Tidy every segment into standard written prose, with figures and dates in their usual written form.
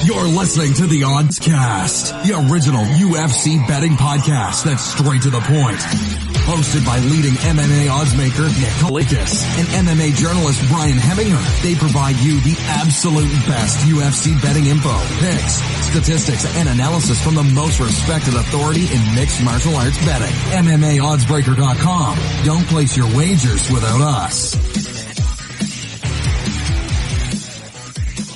You're listening to the Oddscast, the original UFC betting podcast that's straight to the point. Hosted by leading MMA oddsmaker Nick Kalikas and MMA journalist Brian Heminger. They provide you the absolute best UFC betting info, picks, statistics, and analysis from the most respected authority in mixed martial arts betting. MMAOddsBreaker.com. Don't place your wagers without us.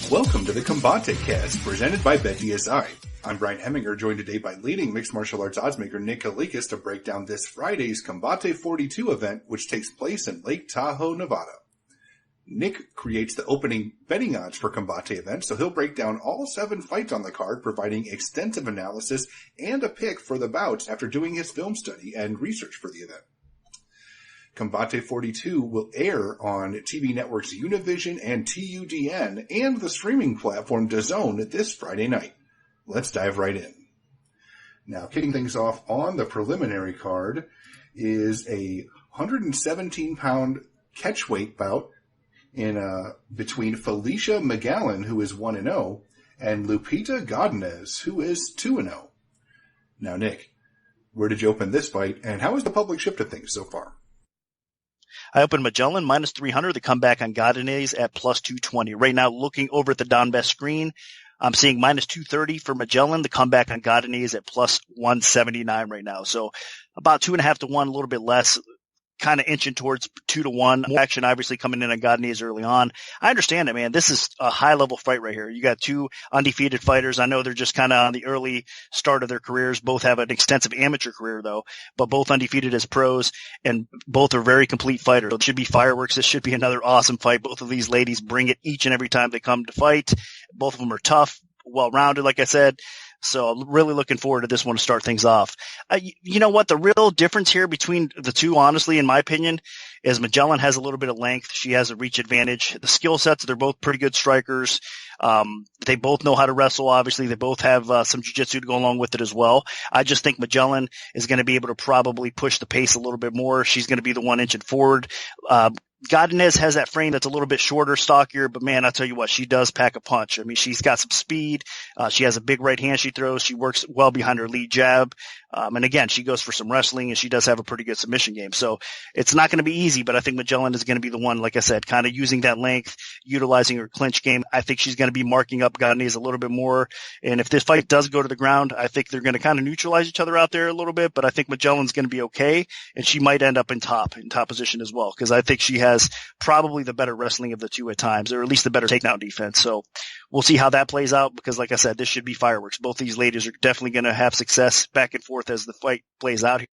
Welcome to the Combatecast, presented by BetDSI. I'm Brian Heminger, joined today by leading mixed martial arts oddsmaker Nick Kalikas to break down this Friday's Combate 42 event, which takes place in Lake Tahoe, Nevada. Nick creates the opening betting odds for Combate events, so he'll break down all 7 fights on the card, providing extensive analysis and a pick for the bouts after doing his film study and research for the event. Combate 42 will air on TV networks Univision and TUDN and the streaming platform DAZN this Friday night. Let's dive right in. Now, kicking things off on the preliminary card is a 117-pound catchweight bout in between Felicia McGowan, who is 1-0, and Lupita Godinez, who is 2-0. Now, Nick, where did you open this fight, and how has the public shifted things so far? I opened Magellan minus 300. The comeback on Godinez at plus 220. Right now, looking over at the Donbest screen, I'm seeing minus 230 for Magellan. The comeback on Godinez at plus 179 right now. So about 2.5 to 1, a little bit less, kind of inching towards 2 to 1. More action obviously coming in on Godinez early on. I understand it, man. This is a high level fight right here. You got 2 undefeated fighters. I know they're just kind of on the early start of their careers. Both have an extensive amateur career though, but both undefeated as pros, and both are very complete fighters. So it should be fireworks. This should be another awesome fight. Both of these ladies bring it each and every time they come to fight. Both of them are tough, well-rounded, like I said. So I'm really looking forward to this one to start things off. You know what? The real difference here between the two, honestly, in my opinion, is Magellan has a little bit of length. She has a reach advantage. The skill sets, they're both pretty good strikers. They both know how to wrestle, obviously. They both have some jiu-jitsu to go along with it as well. I just think Magellan is going to be able to probably push the pace a little bit more. She's going to be the one inching forward. Godinez has that frame that's a little bit shorter, stockier, but man, I'll tell you what, she does pack a punch. I mean, she's got some speed. She has a big right hand she throws. She works well behind her lead jab. And again, she goes for some wrestling, and she does have a pretty good submission game. So it's not going to be easy, but I think Magellan is going to be the one, like I said, kind of using that length, utilizing her clinch game. I think she's going to be marking up Godinez a little bit more. And if this fight does go to the ground, I think they're going to kind of neutralize each other out there a little bit, but I think Magellan's going to be okay, and she might end up in top position as well, because I think she has probably the better wrestling of the two at times, or at least the better takedown defense. So we'll see how that plays out, because like I said, this should be fireworks. Both these ladies are definitely going to have success back and forth as the fight plays out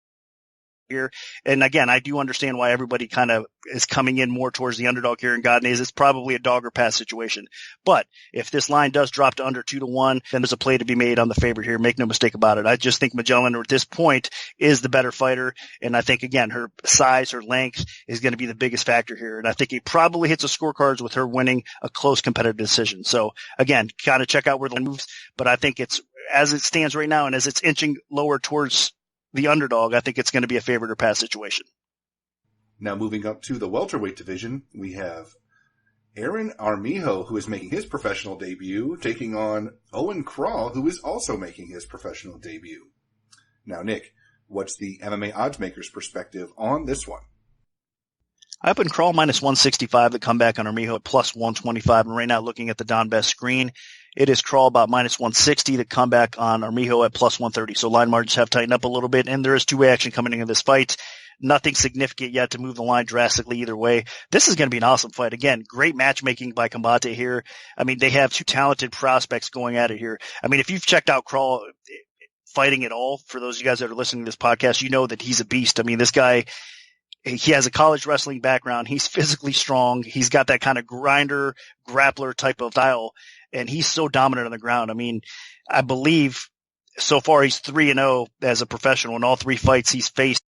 here. And again, I do understand why everybody kind of is coming in more towards the underdog here in Godinez. It's probably a dog or pass situation. But if this line does drop to under 2 to 1, then there's a play to be made on the favorite here. Make no mistake about it. I just think Magellan at this point is the better fighter. And I think, again, her size, her length is going to be the biggest factor here. And I think it probably hits the scorecards with her winning a close competitive decision. So again, kind of check out where the line moves. But I think it's, as it stands right now, and as it's inching lower towards the underdog, I think it's going to be a favorite or pass situation. Now moving up to the welterweight division, we have Aaron Armijo, who is making his professional debut, taking on Owen Crawl, who is also making his professional debut. Now, Nick, what's the MMA oddsmaker's perspective on this one? I opened Crawl minus 165, the comeback on Armijo at plus 125. And right now, looking at the Donbest screen, it is Crawl about minus 160, the comeback on Armijo at plus 130. So line margins have tightened up a little bit, and there is two-way action coming into this fight. Nothing significant yet to move the line drastically either way. This is going to be an awesome fight. Again, great matchmaking by Combate here. I mean, they have two talented prospects going at it here. I mean, if you've checked out Crawl fighting at all, for those of you guys that are listening to this podcast, you know that he's a beast. I mean, this guy, he has a college wrestling background. He's physically strong. He's got that kind of grinder, grappler type of style, and he's so dominant on the ground. I mean, I believe so far he's 3-0 as a professional in all three fights he's faced.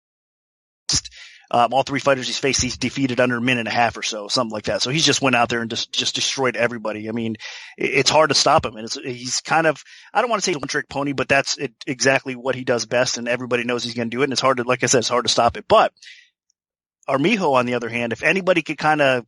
All three fighters he's faced, he's defeated under a minute and a half or so, something like that. So he's just went out there and just destroyed everybody. I mean, it's hard to stop him. And he's kind of, I don't want to say one trick pony, but that's exactly what he does best. And everybody knows he's going to do it. And it's hard to, like I said, it's hard to stop it. But Armijo, on the other hand, if anybody could kind of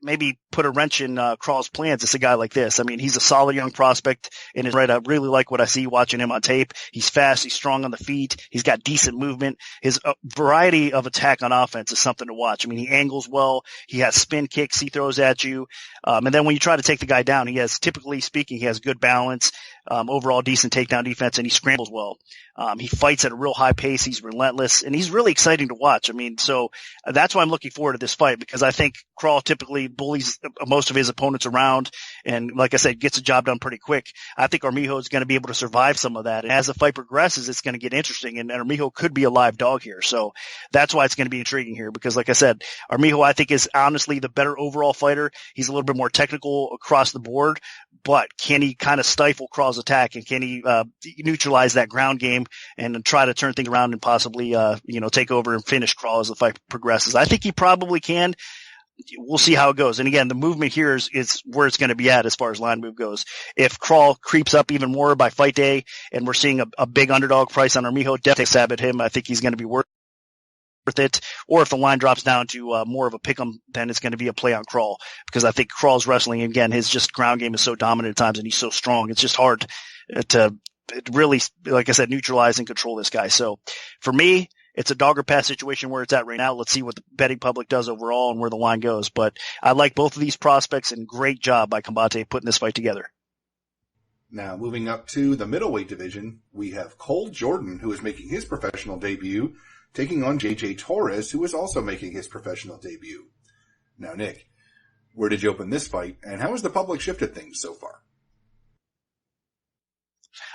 maybe put a wrench in Crawl's plans, it's a guy like this. I mean, he's a solid young prospect in his right. I really like what I see watching him on tape. He's fast. He's strong on the feet. He's got decent movement. His variety of attack on offense is something to watch. I mean, he angles well. He has spin kicks he throws at you. And then when you try to take the guy down, typically speaking, he has good balance, overall decent takedown defense, and he scrambles well. He fights at a real high pace. He's relentless, and he's really exciting to watch. I mean, so that's why I'm looking forward to this fight, because I think Crawl typically bullies most of his opponents around and, like I said, gets the job done pretty quick. I think Armijo is going to be able to survive some of that. And as the fight progresses, it's going to get interesting, and Armijo could be a live dog here. So that's why it's going to be intriguing here, because, like I said, Armijo, I think, is honestly the better overall fighter. He's a little bit more technical across the board, but can he kind of stifle Crawl's attack, and can he neutralize that ground game and try to turn things around and possibly take over and finish Crawl as the fight progresses? I think he probably can. We'll see how it goes. And again, the movement here is where it's going to be at as far as line move goes. If Crawl creeps up even more by fight day and we're seeing a big underdog price on Armijo, definitely stab at him. I think he's going to be worth it. Or if the line drops down to more of a pick'em, then it's going to be a play on Crawl, because I think Crawl's wrestling, again, his just ground game is so dominant at times, and he's so strong. It's just hard to really, like I said, neutralize and control this guy. So for me, it's a dog or pass situation where it's at right now. Let's see what the betting public does overall and where the line goes. But I like both of these prospects, and great job by Combate putting this fight together. Now, moving up to the middleweight division, we have Cole Jordan, who is making his professional debut, taking on JJ Torres, who is also making his professional debut. Now, Nick, where did you open this fight, and how has the public shifted things so far?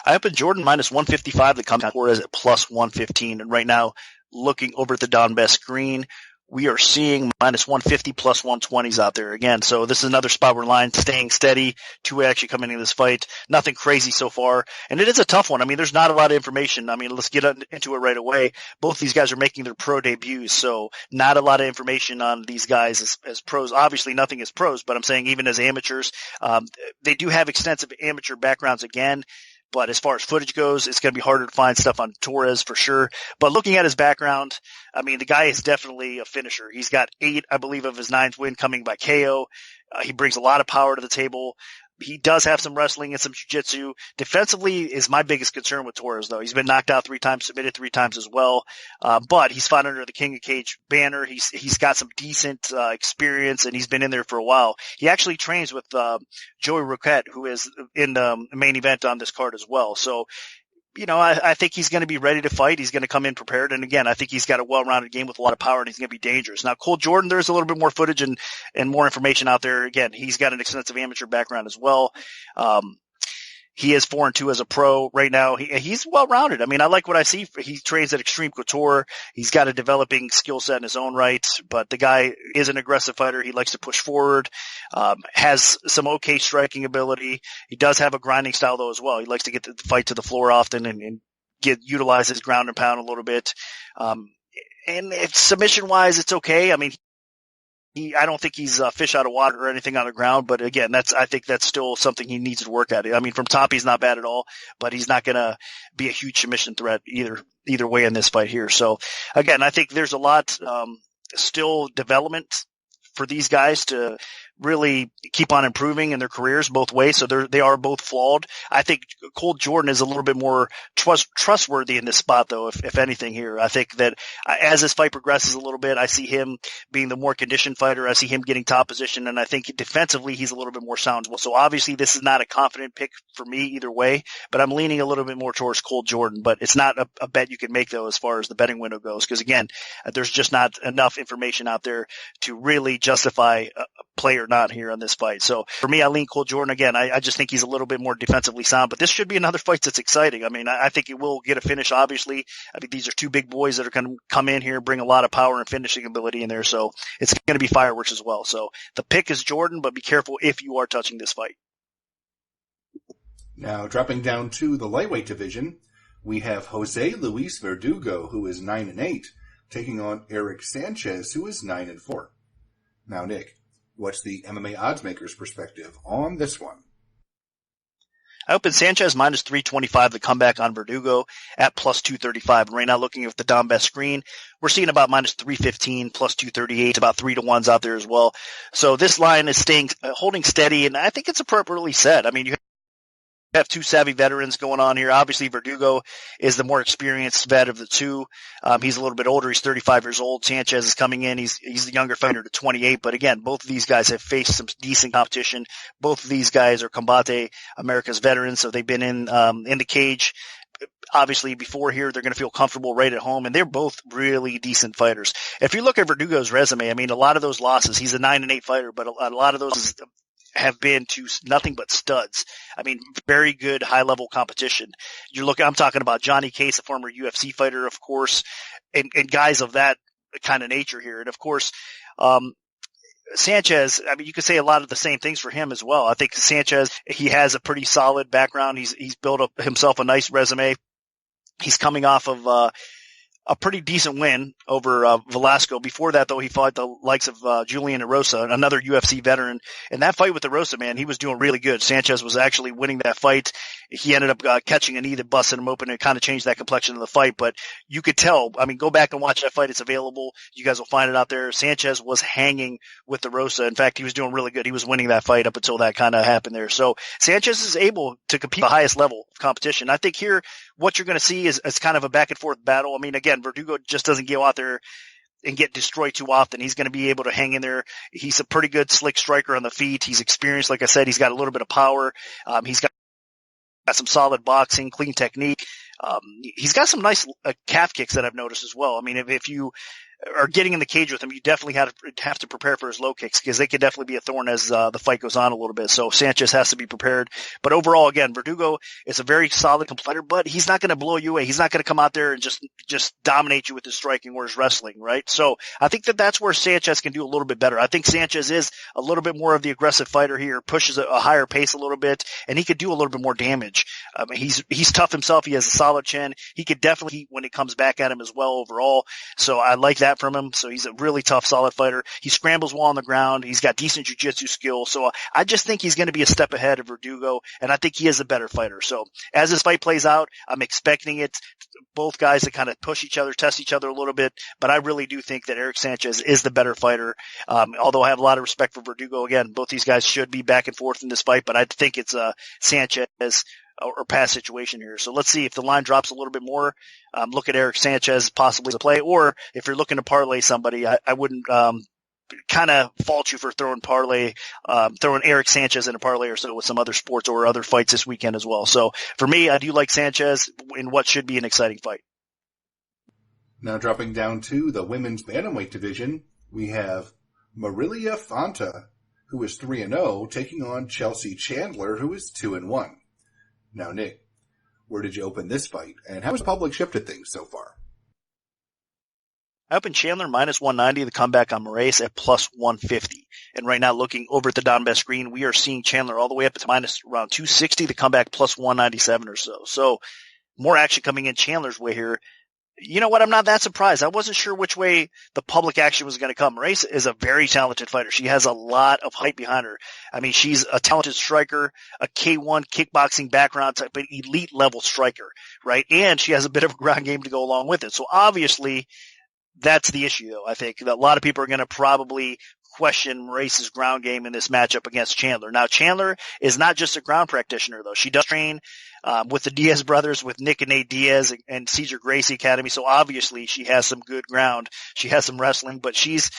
I opened Jordan minus 155. The comeback Torres at plus 115. And right now, looking over at the Donbest screen, we are seeing minus 150 plus 120s out there again. So this is another spot where line staying steady. Two actually coming into this fight. Nothing crazy so far. And it is a tough one. I mean, there's not a lot of information. I mean, let's get into it right away. Both these guys are making their pro debuts. So not a lot of information on these guys as pros. Obviously nothing as pros, but I'm saying even as amateurs, they do have extensive amateur backgrounds again. But as far as footage goes, it's going to be harder to find stuff on Torres for sure. But looking at his background, I mean, the guy is definitely a finisher. He's got 8, I believe, of his 9th win coming by KO. He brings a lot of power to the table. He does have some wrestling and some jiu-jitsu. Defensively is my biggest concern with Torres, though. He's been knocked out 3 times, submitted 3 times as well. But he's fought under the King of Cage banner. He's got some decent experience, and he's been in there for a while. He actually trains with Joey Raquette, who is in the main event on this card as well. So, I think he's going to be ready to fight. He's going to come in prepared. And again, I think he's got a well-rounded game with a lot of power, and he's going to be dangerous. Now, Cole Jordan, there's a little bit more footage and more information out there. Again, he's got an extensive amateur background as well. He is 4-2 as a pro right now. He's well-rounded. I mean, I like what I see. He trains at Extreme Couture. He's got a developing skill set in his own right, but the guy is an aggressive fighter. He likes to push forward, has some okay striking ability. He does have a grinding style, though, as well. He likes to get the fight to the floor often and utilize his ground and pound a little bit. And submission-wise, it's okay. I mean, I don't think he's a fish out of water or anything on the ground, but again, I think that's still something he needs to work at. I mean, from top, he's not bad at all, but he's not going to be a huge submission threat either way in this fight here. So again, I think there's a lot, still development for these guys to really keep on improving in their careers both ways. So they are both flawed. I think Cole Jordan is a little bit more trustworthy in this spot, though, if anything here. I think that as this fight progresses a little bit, I see him being the more conditioned fighter. I see him getting top position, and I think defensively he's a little bit more sound as well. So obviously this is not a confident pick for me either way, but I'm leaning a little bit more towards Cole Jordan. But it's not a bet you can make, though, as far as the betting window goes, because again, there's just not enough information out there to really justify a play or not here on this fight. So for me, I lean Cole Jordan. Again, I just think he's a little bit more defensively sound, but this should be another fight that's exciting. I mean, I think it will get a finish, obviously. I think these are 2 big boys that are going to come in here, bring a lot of power and finishing ability in there. So it's going to be fireworks as well. So the pick is Jordan, but be careful if you are touching this fight. Now, dropping down to the lightweight division, we have Jose Luis Verdugo, who is 9-8, taking on Erik Sanchez, who is 9-4. Now, Nick, what's the MMA odds maker's perspective on this one? I opened Sanchez minus 325, the comeback on Verdugo at plus 235. And right now, looking at the Donbest screen, we're seeing about minus 315, plus 238, about 3-1s out there as well. So this line is holding steady, and I think it's appropriately set. I mean, you have two savvy veterans going on here. Obviously, Verdugo is the more experienced vet of the two. He's a little bit older. He's 35 years old. Sanchez is coming in. He's the younger fighter to 28. But again, both of these guys have faced some decent competition. Both of these guys are Combate America's veterans, so they've been in the cage. Obviously, before here, they're going to feel comfortable right at home, and they're both really decent fighters. If you look at Verdugo's resume, I mean, a lot of those losses, he's a 9-8 fighter, but a lot of those have been to nothing but studs. I mean, very good high-level competition. I'm talking about Johnny Case, a former UFC fighter, of course, and guys of that kind of nature here. And of course, Sanchez, I mean, you could say a lot of the same things for him as well. I think Sanchez, he has a pretty solid background. He's built up himself a nice resume. He's coming off of a pretty decent win over Velasco. Before that, though, he fought the likes of Julian Erosa, another UFC veteran. And that fight with Erosa, man, he was doing really good. Sanchez was actually winning that fight. He ended up catching a knee that busted him open and kind of changed that complexion of the fight. But you could tell, I mean, go back and watch that fight. It's available. You guys will find it out there. Sanchez was hanging with Erosa. In fact, he was doing really good. He was winning that fight up until that kind of happened there. So Sanchez is able to compete at the highest level of competition. I think here what you're going to see is kind of a back and forth battle. I mean, again, Verdugo just doesn't go out there and get destroyed too often. He's going to be able to hang in there. He's a pretty good slick striker on the feet. He's experienced. Like I said, he's got a little bit of power. He's got some solid boxing, clean technique. He's got some nice calf kicks that I've noticed as well. I mean, if you are getting in the cage with him, you definitely have to prepare for his low kicks because they could definitely be a thorn as the fight goes on a little bit. So Sanchez has to be prepared. But overall, again, Verdugo is a very solid competitor, but he's not going to blow you away. He's not going to come out there and just dominate you with his striking or his wrestling, right? So I think that's where Sanchez can do a little bit better. I think Sanchez is a little bit more of the aggressive fighter here, pushes a higher pace a little bit, and he could do a little bit more damage. I mean, he's tough himself. He has a solid chin. He could definitely heat when it comes back at him as well overall. So I like that from him. So he's a really tough, solid fighter. He scrambles well on the ground. He's got decent jiu-jitsu skill. So I just think he's going to be a step ahead of Verdugo, and I think he is a better fighter. So as this fight plays out, I'm expecting both guys to kind of push each other, test each other a little bit, but I really do think that Erik Sanchez is the better fighter. Although I have a lot of respect for Verdugo. Again, both these guys should be back and forth in this fight, but I think it's Sanchez or pass situation here. So let's see if the line drops a little bit more. Look at Erik Sanchez possibly to play, or if you're looking to parlay somebody, I wouldn't kind of fault you for throwing Erik Sanchez in a parlay or so with some other sports or other fights this weekend as well. So for me, I do like Sanchez in what should be an exciting fight. Now dropping down to the women's bantamweight division, we have Marilia Fonta, who is 3-0, taking on Chelsea Chandler, who is 2-1. Now, Nick, where did you open this fight, and how has the public shifted things so far? I opened Chandler minus 190, the comeback on Moraes at plus 150. And right now, looking over at the Donbest screen, we are seeing Chandler all the way up to minus around 260, the comeback plus 197 or so. So more action coming in Chandler's way here. You know what? I'm not that surprised. I wasn't sure which way the public action was going to come. Moraes is a very talented fighter. She has a lot of hype behind her. I mean, she's a talented striker, a K1 kickboxing background type, an elite level striker, right? And she has a bit of a ground game to go along with it. So obviously, that's the issue, though. I think that a lot of people are going to probably question Moraes' ground game in this matchup against Chandler. Now, Chandler is not just a ground practitioner, though. She does train with the Diaz brothers, with Nick and Nate Diaz and Cesar Gracie Academy. So obviously she has some good ground. She has some wrestling, but she's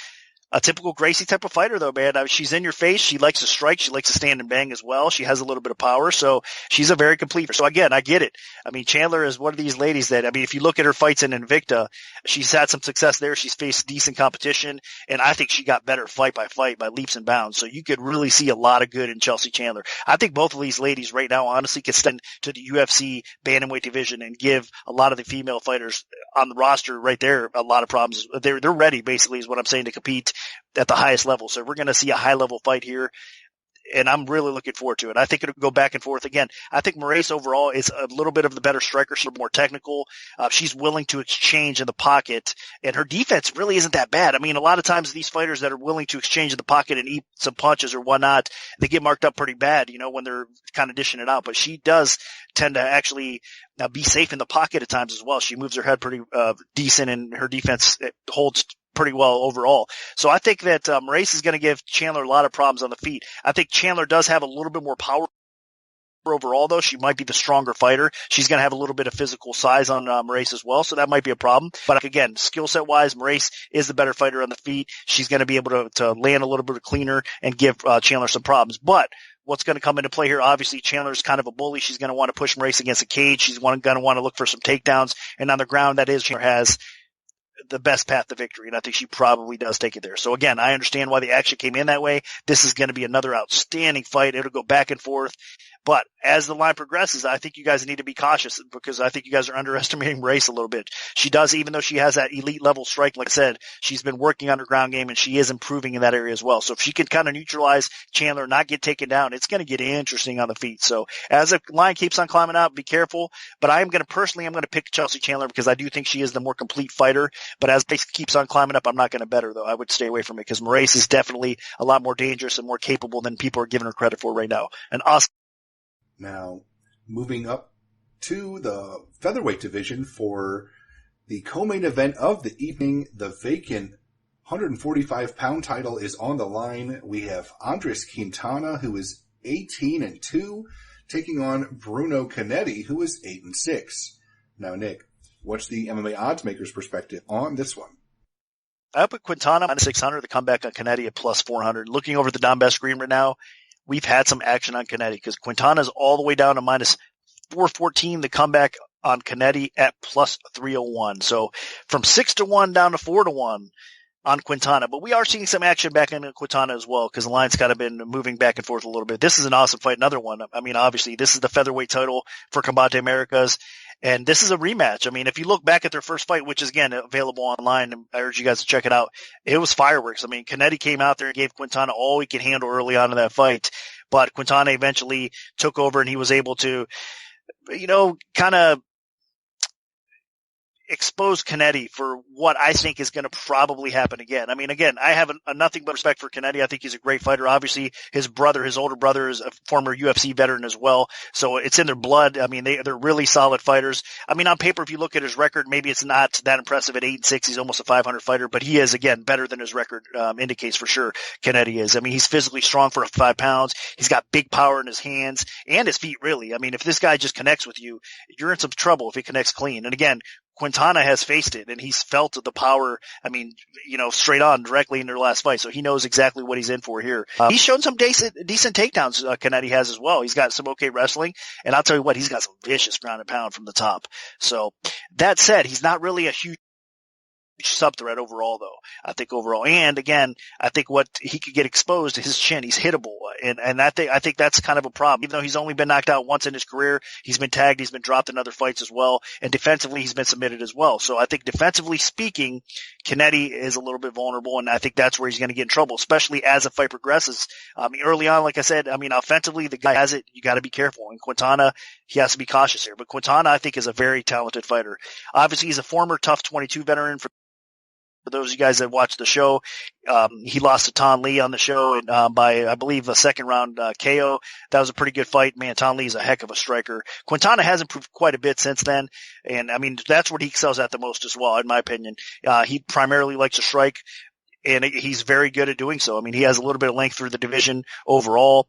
a typical Gracie type of fighter, though, man. She's in your face. She likes to strike. She likes to stand and bang as well. She has a little bit of power. So she's a very complete. So again, I get it. I mean, Chandler is one of these ladies that, I mean, if you look at her fights in Invicta, she's had some success there. She's faced decent competition. And I think she got better fight by leaps and bounds. So you could really see a lot of good in Chelsea Chandler. I think both of these ladies right now, honestly, could step to the UFC bantamweight division and give a lot of the female fighters on the roster right there a lot of problems. They're ready, basically, is what I'm saying, to compete at the highest level. So we're going to see a high level fight here. and I'm really looking forward to it. I think it'll go back and forth again. I think Moraes overall is a little bit of the better striker. She's more technical. She's willing to exchange in the pocket, and her defense really isn't that bad. I mean, a lot of times these fighters that are willing to exchange in the pocket and eat some punches or whatnot, they get marked up pretty bad, when they're kind of dishing it out. But she does tend to actually be safe in the pocket at times as well. She moves her head pretty decent, and her defense holds pretty well overall. So I think that Moraes is going to give Chandler a lot of problems on the feet. I think Chandler does have a little bit more power overall, though. She might be the stronger fighter. She's going to have a little bit of physical size on Moraes as well, so that might be a problem. But again, skill set wise, Moraes is the better fighter on the feet. She's going to be able to land a little bit cleaner and give Chandler some problems. But what's going to come into play here, obviously, Chandler's kind of a bully. She's going to want to push Moraes against a cage. She's going to want to look for some takedowns. And on the ground, that is, Chandler has the best path to victory, and I think she probably does take it there. So again, I understand why the action came in that way. This is going to be another outstanding fight. It'll go back and forth. But as the line progresses, I think you guys need to be cautious because I think you guys are underestimating Moraes a little bit. She does, even though she has that elite level strike, like I said, she's been working on her ground game and she is improving in that area as well. So if she can kind of neutralize Chandler, not get taken down, it's going to get interesting on the feet. So as the line keeps on climbing up, be careful. But I'm going to pick Chelsea Chandler because I do think she is the more complete fighter. But as it keeps on climbing up, I'm not going to bet her, though. I would stay away from it because Moraes is definitely a lot more dangerous and more capable than people are giving her credit for right now. And us. Now, moving up to the featherweight division for the co-main event of the evening, the vacant 145-pound title is on the line. We have Andres Quintana, who is 18-2, taking on Bruno Canetti, who is 8-6. Now, Nick, what's the MMA odds maker's perspective on this one? I put Quintana minus 600, the comeback on Canetti at plus 400. Looking over the Don Best screen right now, we've had some action on Canetti because Quintana's all the way down to minus 414, the comeback on Canetti at plus 301. So from 6-1 down to 4-1 on Quintana. But we are seeing some action back in Quintana as well because the line's kind of been moving back and forth a little bit. This is an awesome fight. Another one. I mean, obviously, this is the featherweight title for Combate Americas. And this is a rematch. I mean, if you look back at their first fight, which is, again, available online, and I urge you guys to check it out, it was fireworks. I mean, Canetti came out there and gave Quintana all he could handle early on in that fight. But Quintana eventually took over and he was able to, kind of expose Canetti for what I think is going to probably happen again. I mean, again, I have nothing but respect for Canetti. I think he's a great fighter. Obviously, his older brother is a former UFC veteran as well. So it's in their blood. I mean, they're really solid fighters. I mean, on paper, if you look at his record, maybe it's not that impressive at 8-6. He's almost a 500 fighter, but he is, again, better than his record indicates for sure. Canetti is. I mean, he's physically strong for 5 pounds. He's got big power in his hands and his feet, really. I mean, if this guy just connects with you, you're in some trouble if he connects clean. And again, Quintana has faced it, and he's felt the power, I mean, straight on directly in their last fight. So he knows exactly what he's in for here. He's shown some decent takedowns, Canetti has as well. He's got some okay wrestling, and I'll tell you what, he's got some vicious ground and pound from the top. So that said, he's not really a huge sub threat overall, though. I think overall, and again, I think what he could get exposed to his chin. He's hittable, and I think that's kind of a problem. Even though he's only been knocked out once in his career, he's been tagged, he's been dropped in other fights as well, and defensively he's been submitted as well. So I think defensively speaking, Canetti is a little bit vulnerable, and I think that's where he's going to get in trouble, especially as the fight progresses. I mean, early on, like I said, I mean, offensively the guy has it. You got to be careful, and Quintana, he has to be cautious here. But Quintana, I think, is a very talented fighter. Obviously, he's a former Tough 22 veteran. For those of you guys that watch the show, he lost to Ton Lee on the show and, by, I believe, a second round KO. That was a pretty good fight. Man, Ton Lee is a heck of a striker. Quintana has improved quite a bit since then. And, I mean, that's what he excels at the most as well, in my opinion. He primarily likes to strike, and he's very good at doing so. I mean, he has a little bit of length through the division overall.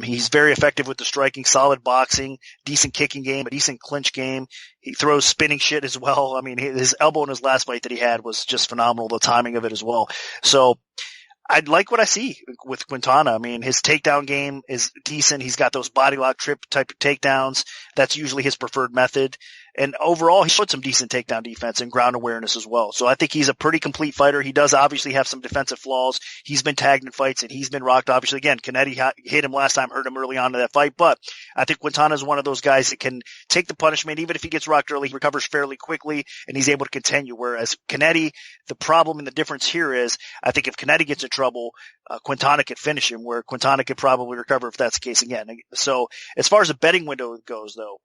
He's very effective with the striking, solid boxing, decent kicking game, a decent clinch game. He throws spinning shit as well. I mean, his elbow in his last fight that he had was just phenomenal, the timing of it as well. So I like what I see with Quintana. I mean, his takedown game is decent. He's got those body lock trip type of takedowns. That's usually his preferred method. And overall, he showed some decent takedown defense and ground awareness as well. So I think he's a pretty complete fighter. He does obviously have some defensive flaws. He's been tagged in fights and he's been rocked. Obviously, again, Canetti hit him last time, hurt him early on in that fight. But I think Quintana is one of those guys that can take the punishment. Even if he gets rocked early, he recovers fairly quickly and he's able to continue. Whereas Canetti, the problem and the difference here is I think if Canetti gets in trouble, Quintana could finish him, where Quintana could probably recover if that's the case again. So as far as the betting window goes, though,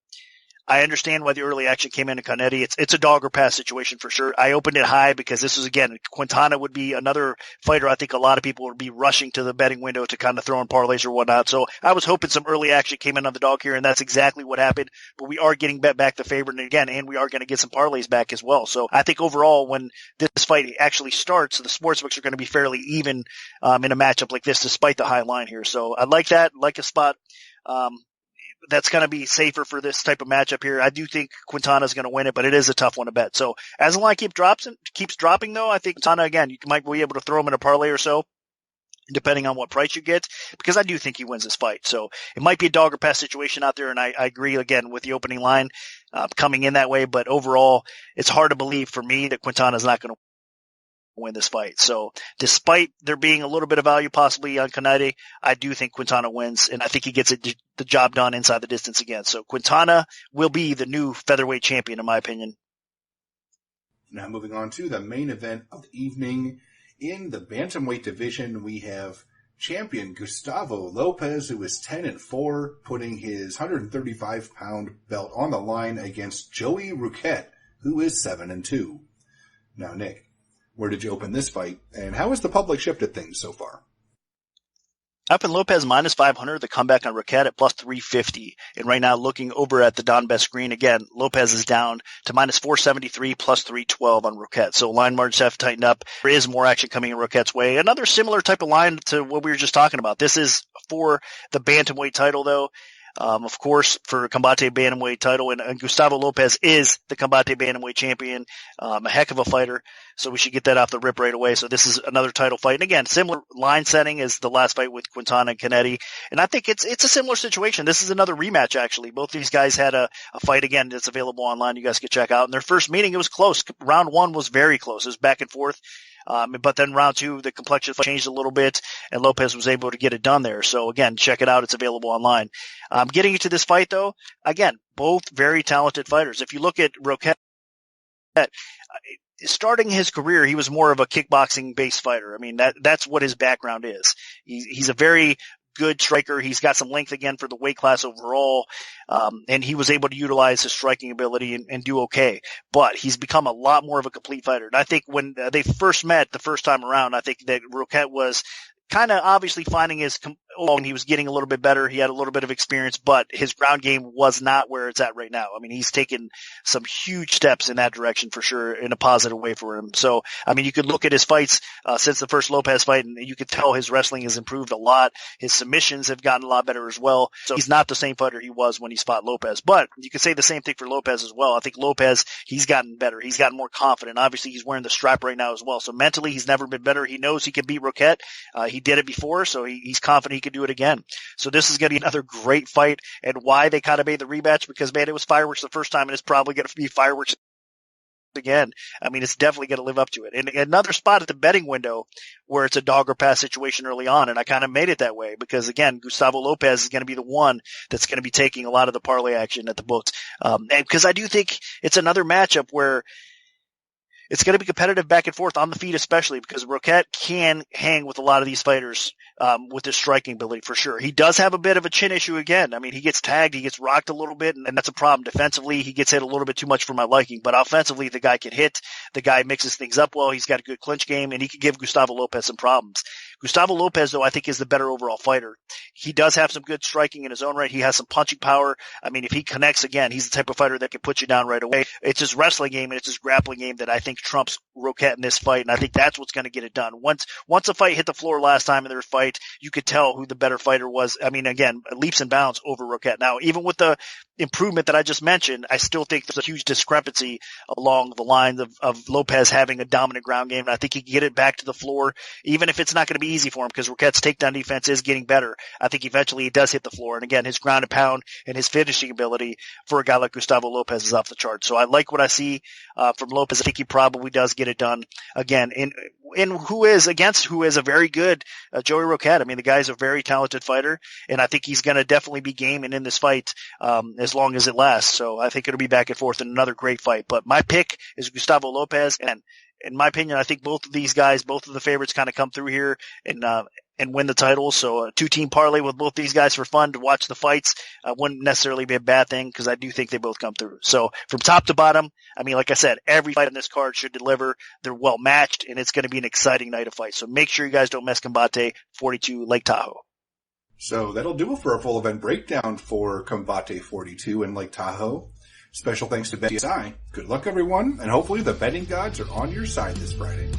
I understand why the early action came in Canetti. It's a dog or pass situation for sure. I opened it high because this is, again, Quintana would be another fighter I think a lot of people would be rushing to the betting window to kind of throw in parlays or whatnot. So I was hoping some early action came in on the dog here, and that's exactly what happened. But we are getting bet back the favorite, and we are going to get some parlays back as well. So I think overall, when this fight actually starts, the sportsbooks are going to be fairly even in a matchup like this, despite the high line here. So I like that, like a spot. That's going to be safer for this type of matchup here. I do think Quintana is going to win it, but it is a tough one to bet. So as the line keeps dropping, though, I think Quintana, again, you might be able to throw him in a parlay or so, depending on what price you get, because I do think he wins this fight. So it might be a dog or pass situation out there, and I agree, again, with the opening line coming in that way. But overall, it's hard to believe for me that Quintana is not going to win this fight. So despite there being a little bit of value possibly on Canetti, I do think Quintana wins, and I think he gets the job done inside the distance again. So Quintana will be the new featherweight champion, in my opinion. Now moving on to the main event of the evening. In the bantamweight division, we have champion Gustavo Lopez, who is 10-4, putting his 135-pound belt on the line against Joey Raquette, who is 7-2. Now, Nick, where did you open this fight, and how has the public shifted things so far? Up in Lopez minus 500, the comeback on Raquette at plus 350. And right now, looking over at the Don Best screen, again, Lopez is down to minus 473, plus 312 on Raquette. So line margins have tightened up. There is more action coming in Raquette's way. Another similar type of line to what we were just talking about. This is for the bantamweight title, though. Of course, for Combate bantamweight title, and Gustavo Lopez is the Combate bantamweight champion, a heck of a fighter. So we should get that off the rip right away. So this is another title fight. And again, similar line setting as the last fight with Quintana and Canetti. And I think it's a similar situation. This is another rematch, actually. Both these guys had a fight again that's available online. You guys can check out. In their first meeting, it was close. Round one was very close. It was back and forth. But then round two, the complexion changed a little bit, and Lopez was able to get it done there. So again, check it out. It's available online. Getting into this fight, though, again, both very talented fighters. If you look at Raquette, starting his career, he was more of a kickboxing-based fighter. I mean, that's what his background is. He's a very good striker. He's got some length again for the weight class overall. And he was able to utilize his striking ability and do okay. But he's become a lot more of a complete fighter. And I think when they first met the first time around, I think that Raquette was kind of obviously finding his and he was getting a little bit better. He had a little bit of experience, but his ground game was not where it's at right now. I mean, he's taken some huge steps in that direction for sure, in a positive way for him. So, I mean, you could look at his fights since the first Lopez fight, and you could tell his wrestling has improved a lot. His submissions have gotten a lot better as well. So he's not the same fighter he was when he fought Lopez. But you could say the same thing for Lopez as well. I think Lopez, he's gotten better. He's gotten more confident. Obviously, he's wearing the strap right now as well. So mentally, he's never been better. He knows he can beat Raquette. He did it before, so he's confident he can do it again. So this is going to be another great fight. And why they kind of made the rematch, because, man, it was fireworks the first time, and it's probably going to be fireworks again. I mean, it's definitely going to live up to it. And another spot at the betting window where it's a dog or pass situation early on, and I kind of made it that way because, again, Gustavo Lopez is going to be the one that's going to be taking a lot of the parlay action at the books. And because I do think it's another matchup where it's going to be competitive back and forth on the feet, especially because Raquette can hang with a lot of these fighters with his striking ability for sure. He does have a bit of a chin issue again. I mean, he gets tagged, he gets rocked a little bit, and that's a problem. Defensively, he gets hit a little bit too much for my liking, but offensively, the guy can hit. The guy mixes things up well. He's got a good clinch game, and he can give Gustavo Lopez some problems. Gustavo Lopez, though, I think is the better overall fighter. He does have some good striking in his own right. He has some punching power. I mean, if he connects again, he's the type of fighter that can put you down right away. It's his wrestling game and it's his grappling game that I think trumps Raquette in this fight, and I think that's what's going to get it done. Once a fight hit the floor last time in their fight, you could tell who the better fighter was. I mean, again, leaps and bounds over Raquette. Now, even with the improvement that I just mentioned, I still think there's a huge discrepancy along the lines of Lopez having a dominant ground game, and I think he can get it back to the floor, even if it's not going to be easy for him because Raquette's takedown defense is getting better. I think eventually he does hit the floor. And again, his ground and pound and his finishing ability for a guy like Gustavo Lopez is off the chart. So I like what I see from Lopez. I think he probably does get it done again. And who is a very good Joey Raquette. I mean, the guy's a very talented fighter, and I think he's going to definitely be game and in this fight as long as it lasts. So I think it'll be back and forth in another great fight. But my pick is Gustavo Lopez, and in my opinion, I think both of these guys, both of the favorites, kind of come through here and win the title. So a 2-team parlay with both these guys for fun to watch the fights wouldn't necessarily be a bad thing because I do think they both come through. So from top to bottom, I mean, like I said, every fight on this card should deliver. They're well matched, and it's going to be an exciting night of fights. So make sure you guys don't miss Combate 42 Lake Tahoe. So that'll do it for our full event breakdown for Combate 42 in Lake Tahoe. Special thanks to BetDSI. Good luck, everyone, and hopefully the betting gods are on your side this Friday.